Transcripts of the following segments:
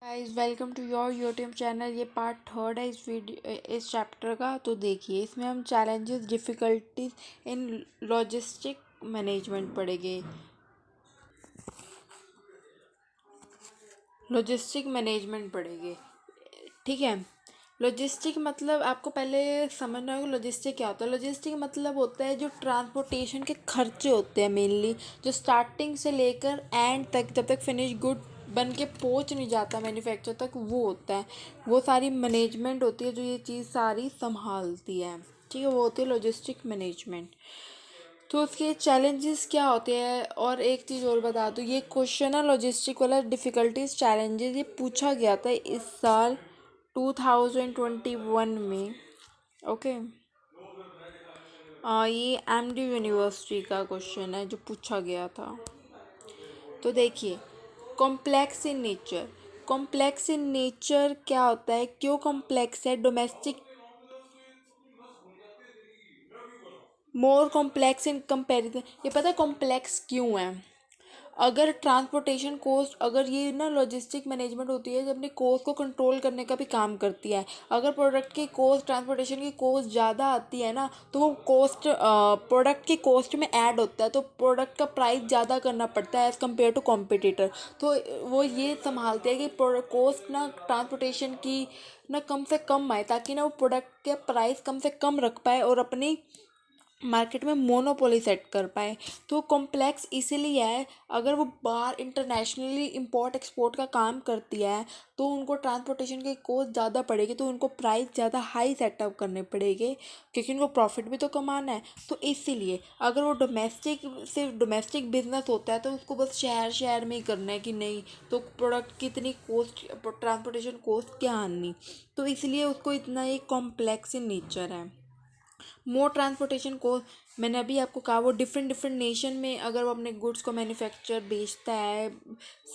Guys welcome to your YouTube channel. ये part third है इस चैप्टर का। तो देखिए, इसमें हम challenges difficulties in logistic management पढ़ेंगे। लॉजिस्टिक मैनेजमेंट पढ़ेंगे, ठीक है। लॉजिस्टिक मतलब आपको पहले समझना होगा लॉजिस्टिक क्या होता है। लॉजिस्टिक मतलब होता है जो ट्रांसपोर्टेशन के खर्चे होते हैं मेनली, जो स्टार्टिंग से लेकर एंड तक, जब तक फिनिश गुड बन के पहुंच नहीं जाता मैन्युफैक्चर तक, वो होता है। वो सारी मैनेजमेंट होती है जो ये चीज़ सारी संभालती है, ठीक है। वो होती है लॉजिस्टिक मैनेजमेंट। तो उसके चैलेंजेस क्या होते हैं, और एक चीज़ और बता दूँ, ये क्वेश्चन है लॉजिस्टिक वाला डिफ़िकल्टीज चैलेंजेस, ये पूछा गया था इस साल 2021 में। ओके। ये एमडी यूनिवर्सिटी का क्वेश्चन है जो पूछा गया था। तो देखिए, complex in nature. Complex in nature क्या होता है, क्यों कॉम्प्लेक्स है? Domestic more complex in comparison. ये पता है कॉम्प्लेक्स क्यों है? अगर ट्रांसपोर्टेशन कॉस्ट, अगर ये ना लॉजिस्टिक मैनेजमेंट होती है जब अपने कॉस्ट को कंट्रोल करने का भी काम करती है। अगर प्रोडक्ट की कॉस्ट, ट्रांसपोर्टेशन की कॉस्ट ज़्यादा आती है ना, तो वो कॉस्ट प्रोडक्ट की कॉस्ट में ऐड होता है, तो प्रोडक्ट का प्राइस ज़्यादा करना पड़ता है एज़ कम्पेयर टू कॉम्पिटिटर। तो वो ये संभालते हैं कि कॉस्ट ना ट्रांसपोर्टेशन की ना कम से कम आए, ताकि ना वो प्रोडक्ट के प्राइस कम से कम रख पाए और अपनी मार्केट में मोनोपोली सेट कर पाए। तो कॉम्प्लेक्स इसीलिए है, अगर वो बाहर इंटरनेशनली इंपोर्ट एक्सपोर्ट का काम करती है तो उनको ट्रांसपोर्टेशन की कॉस्ट ज़्यादा पड़ेगी, तो उनको प्राइस ज़्यादा हाई सेटअप करने पड़ेंगे, क्योंकि उनको प्रॉफिट भी तो कमाना है। तो इसीलिए अगर वो डोमेस्टिक, सिर्फ डोमेस्टिक बिजनेस होता है तो उसको बस शहर शहर में ही करना है कि नहीं, तो प्रोडक्ट की इतनी कॉस्ट, ट्रांसपोर्टेशन कॉस्ट क्या आनी, तो इसलिए उसको इतना एक कॉम्प्लेक्स इन नेचर है। मोर ट्रांसपोर्टेशन को, मैंने अभी आपको कहा, वो डिफरेंट डिफरेंट नेशन में अगर वो अपने गुड्स को मैन्युफैक्चर बेचता है,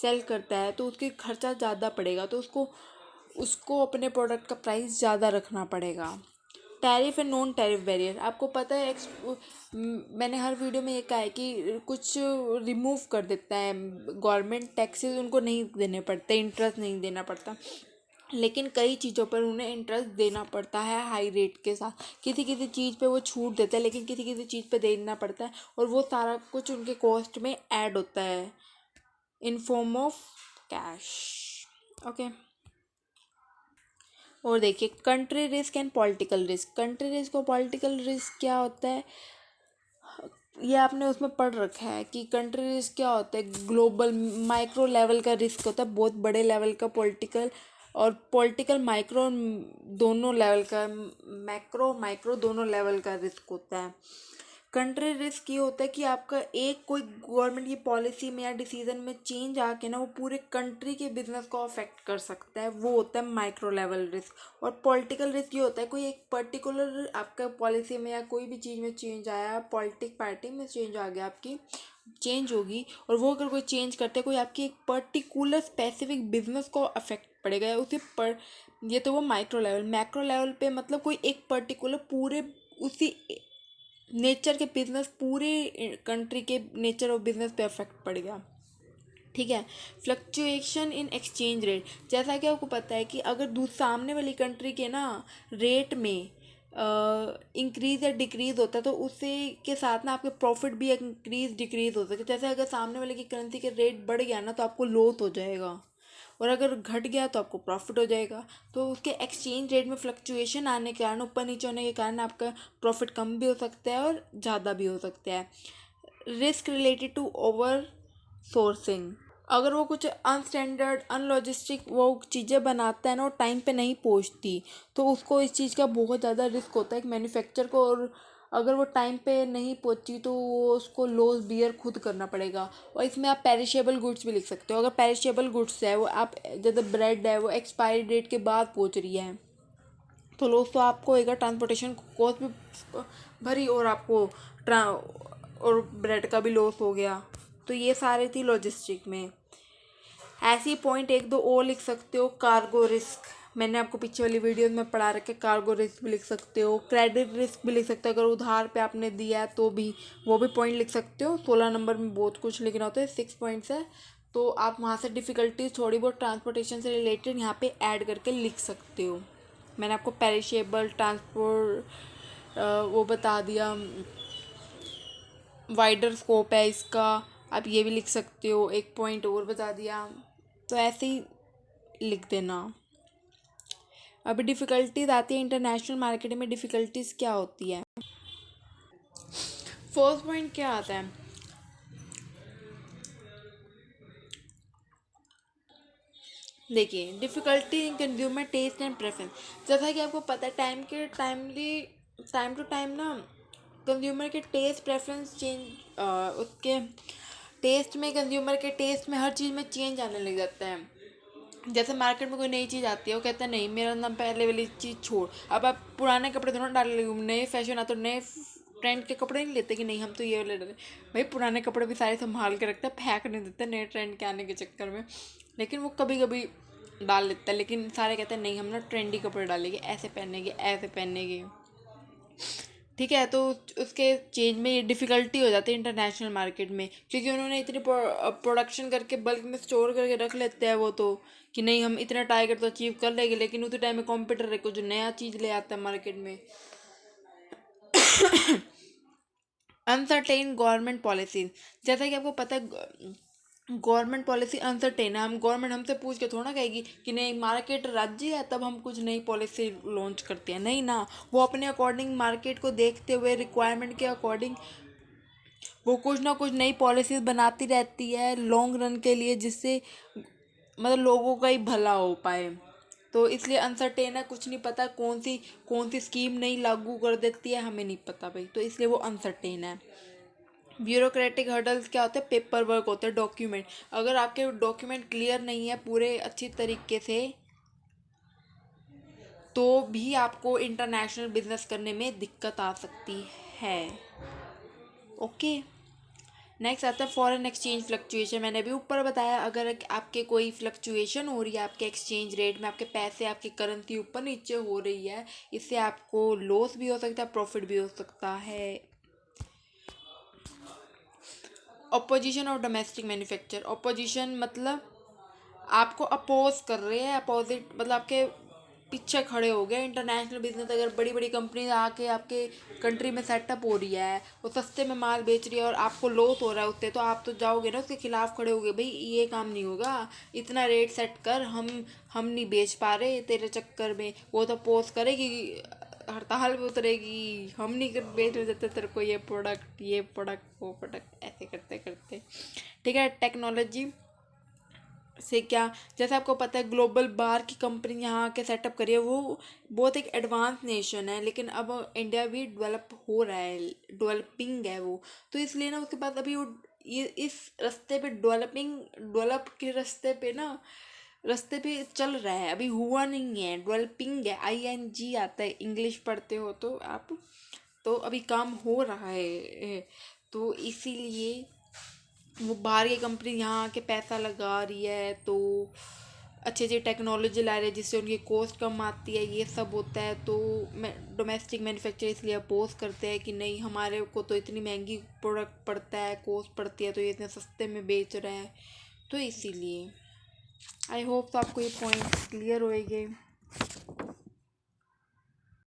सेल करता है, तो उसके खर्चा ज़्यादा पड़ेगा, तो उसको उसको अपने प्रोडक्ट का प्राइस ज़्यादा रखना पड़ेगा। Tariff and non tariff barrier, आपको पता है मैंने हर वीडियो में ये कहा है कि कुछ रिमूव कर देता है गवर्नमेंट, टैक्सेस उनको नहीं देने पड़ते, इंटरेस्ट नहीं देना पड़ता, लेकिन कई चीज़ों पर उन्हें इंटरेस्ट देना पड़ता है हाई रेट के साथ। किसी किसी चीज़ पे वो छूट देता है, लेकिन किसी किसी चीज़ पे देना पड़ता है, और वो सारा कुछ उनके कॉस्ट में ऐड होता है in form of cash. Okay. और देखिए, country risk and political risk. Country risk और पॉलिटिकल रिस्क क्या होता है, ये आपने उसमें पढ़ रखा है कि कंट्री रिस्क क्या होता है। ग्लोबल माइक्रो लेवल का रिस्क होता है, बहुत बड़े लेवल का पॉलिटिकल, और पॉलिटिकल माइक्रो दोनों लेवल का, मैक्रो माइक्रो दोनों लेवल का रिस्क होता है। कंट्री रिस्क ये होता है कि आपका एक कोई गवर्नमेंट की पॉलिसी में या डिसीजन में चेंज आके ना वो पूरे कंट्री के बिजनेस को अफेक्ट कर सकता है, वो होता है माइक्रो लेवल रिस्क। और पॉलिटिकल रिस्क ये होता है कोई एक पर्टिकुलर आपका पॉलिसी में या कोई भी चीज़ में चेंज आया, पॉलिटिक पार्टी में चेंज आ गया, आपकी चेंज होगी, और वो अगर कोई चेंज करते हैं, कोई आपकी एक पर्टिकुलर स्पेसिफिक बिजनेस को अफेक्ट पड़ेगा या उसे पर, ये तो वो माइक्रो लेवल। मैक्रो लेवल पे मतलब कोई एक पर्टिकुलर पूरे उसी नेचर के बिजनेस, पूरे कंट्री के नेचर ऑफ बिजनेस पे अफेक्ट पड़ेगा, ठीक है। फ्लक्चुएशन इन एक्सचेंज रेट, जैसा कि आपको पता है कि अगर सामने वाली कंट्री के ना रेट में इंक्रीज या डिक्रीज होता है, तो उससे के साथ ना आपके प्रॉफिट भी इंक्रीज डिक्रीज हो सकते। जैसे अगर सामने वाले की करेंसी के रेट बढ़ गया ना, तो आपको लॉस हो जाएगा, और अगर घट गया तो आपको प्रॉफिट हो जाएगा। तो उसके एक्सचेंज रेट में फ्लक्चुएशन आने के कारण, ऊपर नीचे होने के कारण, आपका प्रॉफिट कम भी हो सकता है और ज़्यादा भी हो सकता है। Risk related to over sourcing, अगर वो कुछ अनस्टैंडर्ड अनलॉजिस्टिक वो चीज़ें बनाता है ना, वो टाइम पे नहीं पहुंचती, तो उसको इस चीज़ का बहुत ज़्यादा रिस्क होता है एक मैन्युफैक्चर को। और अगर वो टाइम पे नहीं पहुंची तो वो उसको लॉस बियर खुद करना पड़ेगा। और इसमें आप पेरिशेबल गुड्स भी लिख सकते हो। अगर पेरिशेबल गुड्स है, वो आप जैसे ब्रेड है, वो एक्सपायरी डेट के बाद पहुंच रही है, तो लॉस तो आपको होएगा, ट्रांसपोर्टेशन कॉस्ट भी भरी, और आपको ट्रा और ब्रेड का भी लॉस हो गया। तो ये सारे थी लॉजिस्टिक में। ऐसी पॉइंट एक दो और लिख सकते हो। कार्गो रिस्क, मैंने आपको पीछे वाली वीडियो में पढ़ा रखे, कार्गो रिस्क भी लिख सकते हो। क्रेडिट रिस्क भी लिख सकते हो, अगर उधार पे आपने दिया है तो भी वो भी पॉइंट लिख सकते हो। 16 नंबर में बहुत कुछ लिखना होता है, 6 पॉइंट्स है, तो आप वहाँ से डिफ़िकल्टीज थोड़ी बहुत ट्रांसपोर्टेशन से रिलेटेड यहाँ पे ऐड करके लिख सकते हो। मैंने आपको पेरिशेबल ट्रांसपोर्ट वो बता दिया, वाइडर स्कोप है इसका, आप ये भी लिख सकते हो, एक पॉइंट और बता दिया। तो ऐसे ही लिख देना। अभी डिफ़िकल्टीज आती है इंटरनेशनल मार्केट में, डिफ़िकल्टीज क्या होती है। फर्स्ट पॉइंट क्या आता है, देखिए difficulty in consumer taste and preference. जैसा कि आपको पता है टाइम टू टाइम ना कंज्यूमर के टेस्ट प्रेफरेंस चेंज, उसके टेस्ट में, कंज्यूमर के टेस्ट में हर चीज़ में चेंज आने लग जाता है। जैसे मार्केट में कोई नई चीज़ आती है, वो कहता है नहीं मेरा ना पहले वाली चीज़ छोड़, अब आप पुराने कपड़े थोड़ा डाल लगे, नए फैशन आता तो नए ट्रेंड के कपड़े नहीं लेते कि नहीं हम तो ये वाले डाले। भाई पुराने कपड़े भी सारे संभाल के रखते हैं, फेंक नहीं देते नए ट्रेंड के आने के चक्कर में। लेकिन वो कभी कभी डाल लेता है, लेकिन सारे कहते हैं नहीं हम ना ट्रेंडी कपड़े डालेंगे, ऐसे पहनेंगे ऐसे पहनेंगे। ठीक है, तो उसके चेंज में ये डिफ़िकल्टी हो जाती है इंटरनेशनल मार्केट में, क्योंकि उन्होंने इतनी प्रोडक्शन करके बल्क में स्टोर करके रख लेते हैं वो, तो कि नहीं हम इतना टारगेट तो अचीव कर लेंगे, लेकिन उसी टाइम में कॉम्पिटिटर को जो नया चीज़ ले आता है मार्केट में। अनसर्टेन गवर्नमेंट पॉलिसीज, जैसा कि आपको पता है गवर्नमेंट पॉलिसी अनसर्टेन है। हम गवर्नमेंट हमसे पूछ के थोड़ा कहेगी कि नहीं मार्केट राज्य है तब हम कुछ नई पॉलिसी लॉन्च करते हैं, नहीं ना। वो अपने अकॉर्डिंग मार्केट को देखते हुए रिक्वायरमेंट के अकॉर्डिंग वो कुछ ना कुछ नई पॉलिसीज बनाती रहती है लॉन्ग रन के लिए, जिससे मतलब लोगों का ही भला हो पाए। तो इसलिए अनसर्टेन है, कुछ नहीं पता कौन सी स्कीम नई लागू कर देती है, हमें नहीं पता भाई, तो इसलिए वो अनसर्टेन है। ब्यूरोक्रेटिक हर्डल्स क्या होते हैं, पेपर वर्क होते हैं, डॉक्यूमेंट। अगर आपके डॉक्यूमेंट क्लियर नहीं है पूरे अच्छी तरीके से, तो भी आपको इंटरनेशनल बिजनेस करने में दिक्कत आ सकती है। ओके, नेक्स्ट आता है फॉरेन एक्सचेंज फ्लक्चुएशन। मैंने भी ऊपर बताया, अगर आपके कोई फ्लक्चुएशन हो रही है आपके एक्सचेंज रेट में, आपके पैसे आपकी करेंसी ऊपर नीचे हो रही है, इससे आपको लॉस भी हो सकता है, प्रॉफिट भी हो सकता है। अपोजिशन और डोमेस्टिक मैन्युफैक्चर। अपोजिशन मतलब आपको अपोज कर रहे हैं, अपोजिट मतलब आपके पीछे खड़े हो गए। इंटरनेशनल बिजनेस, अगर बड़ी बड़ी कंपनी आके आपके कंट्री में सेटअप हो रही है, वो सस्ते में माल बेच रही है और आपको लॉस हो रहा है उससे, तो आप तो जाओगे ना उसके खिलाफ खड़े होगे, भाई ये काम नहीं होगा, इतना रेट सेट कर, हम नहीं बेच पा रहे तेरे चक्कर में। वो तो अपोज करेगी, हड़ताल पे उतरेगी, हम नहीं कर बेच देते तेरे को ये प्रोडक्ट वो प्रोडक्ट, ऐसे करते करते। ठीक है, टेक्नोलॉजी से क्या, जैसे आपको पता है ग्लोबल बार की कंपनी यहाँ के सेटअप करी है, वो बहुत एक एडवांस नेशन है, लेकिन अब इंडिया भी डेवलप हो रहा है, डेवलपिंग है वो। तो इसलिए ना उसके पास अभी वो ये इस रास्ते पे डेवलप के रास्ते पे चल रहा है, अभी हुआ नहीं है, डेवलपिंग है, ING आता है, इंग्लिश पढ़ते हो तो आप, तो अभी काम हो रहा है। तो इसीलिए वो बाहर की कंपनी यहाँ आके पैसा लगा रही है, तो अच्छी अच्छी टेक्नोलॉजी ला रही है जिससे उनकी कॉस्ट कम आती है, ये सब होता है। तो डोमेस्टिक मैन्युफैक्चर इसलिए अपोज करते हैं कि नहीं हमारे को तो इतनी महंगी प्रोडक्ट पड़ता है, कॉस्ट पड़ती है, तो ये इतने सस्ते में बेच रहे हैं, तो इसीलिए। आई होप तो आपको ये पॉइंट क्लियर होएंगे।